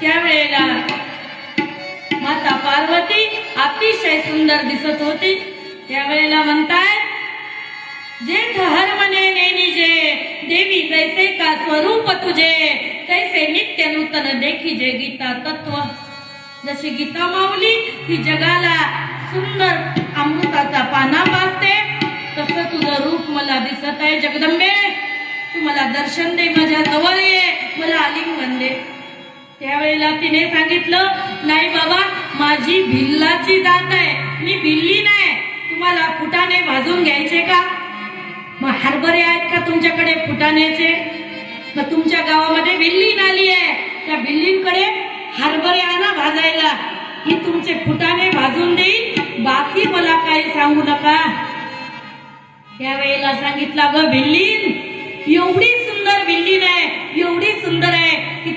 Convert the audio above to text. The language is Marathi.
त्यावेळेला माता पार्वती अतिशय सुंदर दिसत होती। त्यावेळेला म्हणताय, जेठ हर मने नेनिजे देवी जैसे का स्वरूप तुझे, तैसे नित्य नूतन देखीजे गीता तत्व। जशी गीता माऊली ही जगाला सुंदर अमृताचा पाना पाजते, तसं तुझं रूप मला दिसत आहे जगदंबे। तू मला दर्शन दे, माझ्या जवळ ये, मला आलिंगन दे। त्यावेळेला तिने सांगितलं, नाही बाबा, माझी भिल्लाची जात आहे, मी भिल्ली नाही। तुम्हाला फुटाणे भाजून घ्यायचे का? मग हरभरे आहेत का तुमच्याकडे फुटाण्याचे? मग तुमच्या गावामध्ये भिल्ली नाली आहे, त्या भिल्लींकडे हरभरे आणा भाजायला, मी तुमचे फुटाणे भाजून देईन, बाकी मला काही सांगू नका। त्यावेळेला सांगितलं, ग भिल्लीन, एवढी सुंदर भिल्लीन आहे, एवढी सुंदर आहे की